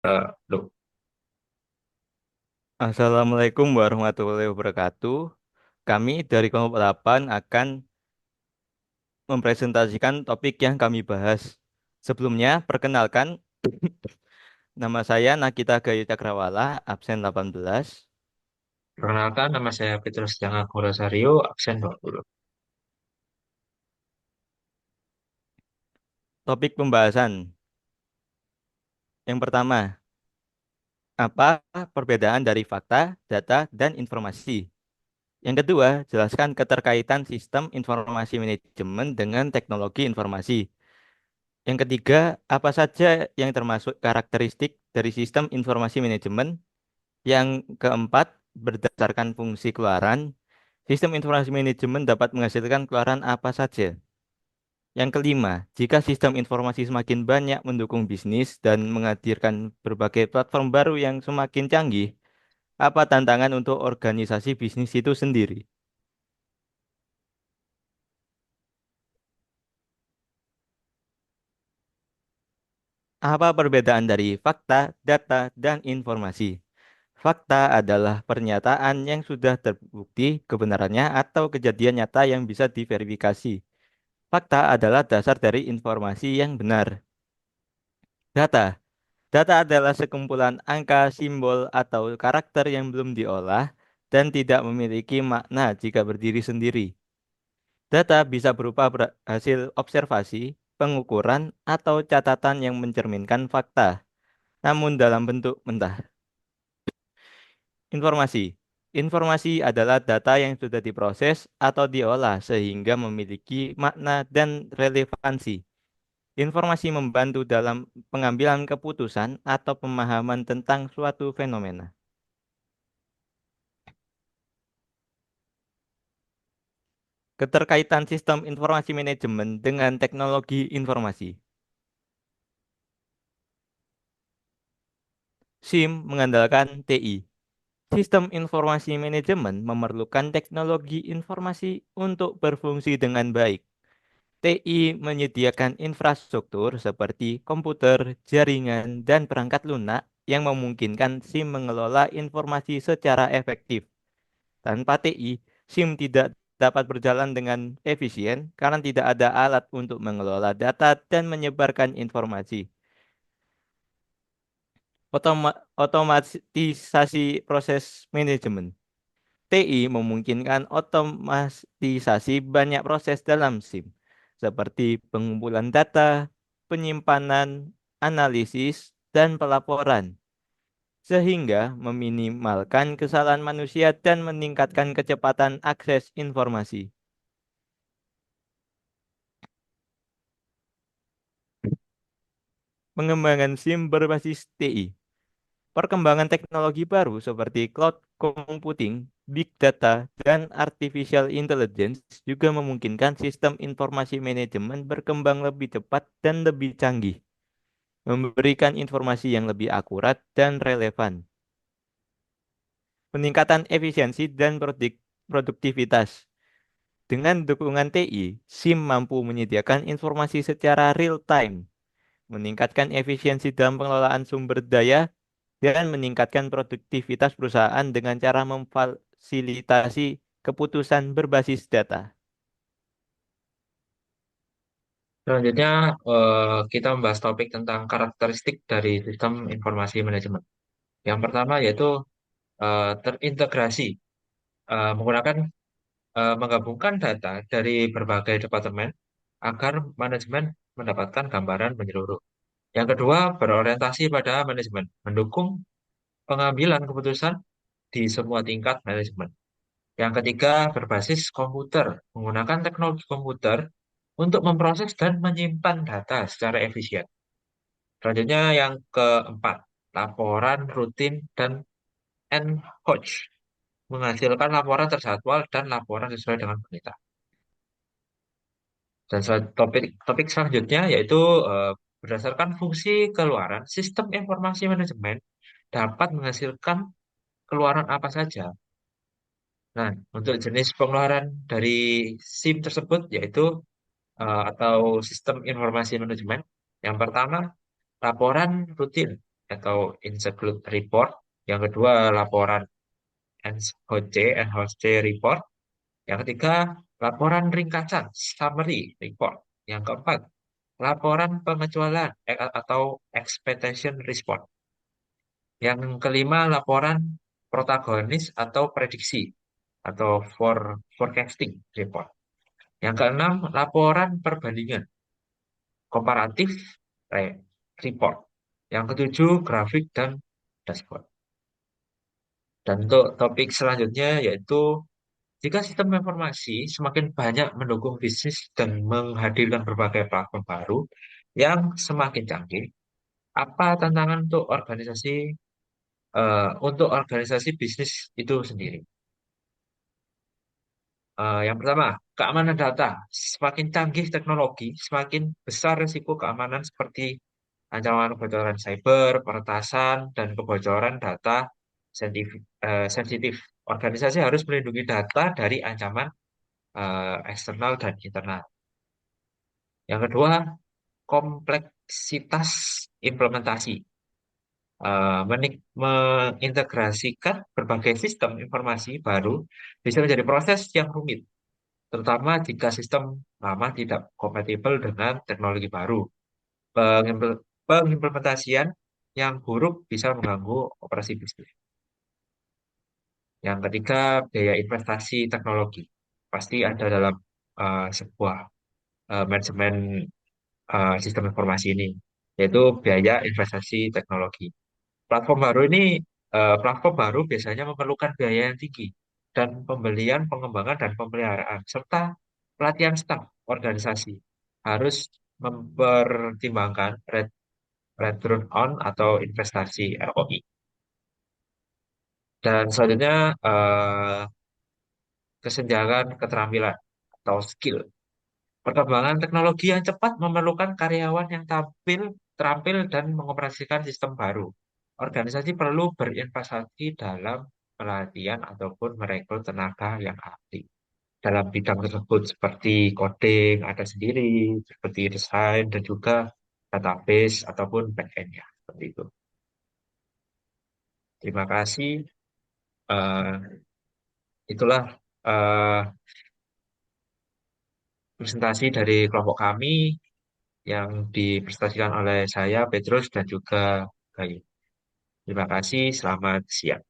Loh, Assalamualaikum warahmatullahi wabarakatuh. Kami dari kelompok 8 akan mempresentasikan topik yang kami bahas. Sebelumnya, perkenalkan, nama saya Nakita Gayu Cakrawala, absen 18. perkenalkan nama saya Petrus Jangaku Rosario, absen 20. Topik pembahasan. Yang pertama, apa perbedaan dari fakta, data, dan informasi? Yang kedua, jelaskan keterkaitan sistem informasi manajemen dengan teknologi informasi. Yang ketiga, apa saja yang termasuk karakteristik dari sistem informasi manajemen? Yang keempat, berdasarkan fungsi keluaran, sistem informasi manajemen dapat menghasilkan keluaran apa saja. Yang kelima, jika sistem informasi semakin banyak mendukung bisnis dan menghadirkan berbagai platform baru yang semakin canggih, apa tantangan untuk organisasi bisnis itu sendiri? Apa perbedaan dari fakta, data, dan informasi? Fakta adalah pernyataan yang sudah terbukti kebenarannya atau kejadian nyata yang bisa diverifikasi. Fakta adalah dasar dari informasi yang benar. Data. Data adalah sekumpulan angka, simbol, atau karakter yang belum diolah dan tidak memiliki makna jika berdiri sendiri. Data bisa berupa hasil observasi, pengukuran, atau catatan yang mencerminkan fakta, namun dalam bentuk mentah. Informasi. Informasi adalah data yang sudah diproses atau diolah sehingga memiliki makna dan relevansi. Informasi membantu dalam pengambilan keputusan atau pemahaman tentang suatu fenomena. Keterkaitan sistem informasi manajemen dengan teknologi informasi. SIM mengandalkan TI. Sistem informasi manajemen memerlukan teknologi informasi untuk berfungsi dengan baik. TI menyediakan infrastruktur seperti komputer, jaringan, dan perangkat lunak yang memungkinkan SIM mengelola informasi secara efektif. Tanpa TI, SIM tidak dapat berjalan dengan efisien karena tidak ada alat untuk mengelola data dan menyebarkan informasi. Otomatisasi proses manajemen. TI memungkinkan otomatisasi banyak proses dalam SIM, seperti pengumpulan data, penyimpanan, analisis, dan pelaporan, sehingga meminimalkan kesalahan manusia dan meningkatkan kecepatan akses informasi. Pengembangan SIM berbasis TI. Perkembangan teknologi baru seperti cloud computing, big data, dan artificial intelligence juga memungkinkan sistem informasi manajemen berkembang lebih cepat dan lebih canggih, memberikan informasi yang lebih akurat dan relevan. Peningkatan efisiensi dan produktivitas. Dengan dukungan TI, SIM mampu menyediakan informasi secara real time, meningkatkan efisiensi dalam pengelolaan sumber daya, dan meningkatkan produktivitas perusahaan dengan cara memfasilitasi keputusan berbasis data. Selanjutnya kita membahas topik tentang karakteristik dari sistem informasi manajemen. Yang pertama yaitu terintegrasi, menggunakan menggabungkan data dari berbagai departemen agar manajemen mendapatkan gambaran menyeluruh. Yang kedua, berorientasi pada manajemen, mendukung pengambilan keputusan di semua tingkat manajemen. Yang ketiga, berbasis komputer, menggunakan teknologi komputer untuk memproses dan menyimpan data secara efisien. Selanjutnya yang keempat, laporan rutin dan coach, menghasilkan laporan terjadwal dan laporan sesuai dengan berita. Dan topik topik selanjutnya yaitu eh, berdasarkan fungsi keluaran, sistem informasi manajemen dapat menghasilkan keluaran apa saja. Nah, untuk jenis pengeluaran dari SIM tersebut yaitu atau sistem informasi manajemen. Yang pertama, laporan rutin. atau include report. Yang kedua, laporan NHC, NHC report. Yang ketiga, laporan ringkasan, summary report. Yang keempat, laporan pengecualian atau expectation report. Yang kelima, laporan protagonis atau prediksi atau forecasting report. Yang keenam, laporan perbandingan komparatif report. Yang ketujuh, grafik dan dashboard. Dan untuk topik selanjutnya yaitu jika sistem informasi semakin banyak mendukung bisnis dan menghadirkan berbagai platform baru yang semakin canggih, apa tantangan untuk organisasi bisnis itu sendiri? Yang pertama, keamanan data. Semakin canggih teknologi, semakin besar risiko keamanan seperti ancaman kebocoran cyber, peretasan, dan kebocoran data sensitif. Organisasi harus melindungi data dari ancaman eksternal dan internal. Yang kedua, kompleksitas implementasi. Mengintegrasikan berbagai sistem informasi baru bisa menjadi proses yang rumit, terutama jika sistem lama tidak kompatibel dengan teknologi baru. Pengimplementasian yang buruk bisa mengganggu operasi bisnis. Yang ketiga, biaya investasi teknologi. Pasti ada dalam sebuah manajemen sistem informasi ini, yaitu biaya investasi teknologi. Platform baru biasanya memerlukan biaya yang tinggi dan pembelian, pengembangan, dan pemeliharaan, serta pelatihan staf organisasi harus mempertimbangkan return on atau investasi ROI. Dan selanjutnya kesenjangan keterampilan atau skill. Perkembangan teknologi yang cepat memerlukan karyawan yang terampil dan mengoperasikan sistem baru. Organisasi perlu berinvestasi dalam pelatihan ataupun merekrut tenaga yang ahli dalam bidang tersebut seperti coding ada sendiri, seperti desain dan juga database ataupun back-end-nya. Seperti itu. Terima kasih. Eh, itulah eh, presentasi dari kelompok kami yang dipresentasikan oleh saya, Petrus, dan juga Gayu. Terima kasih, selamat siang.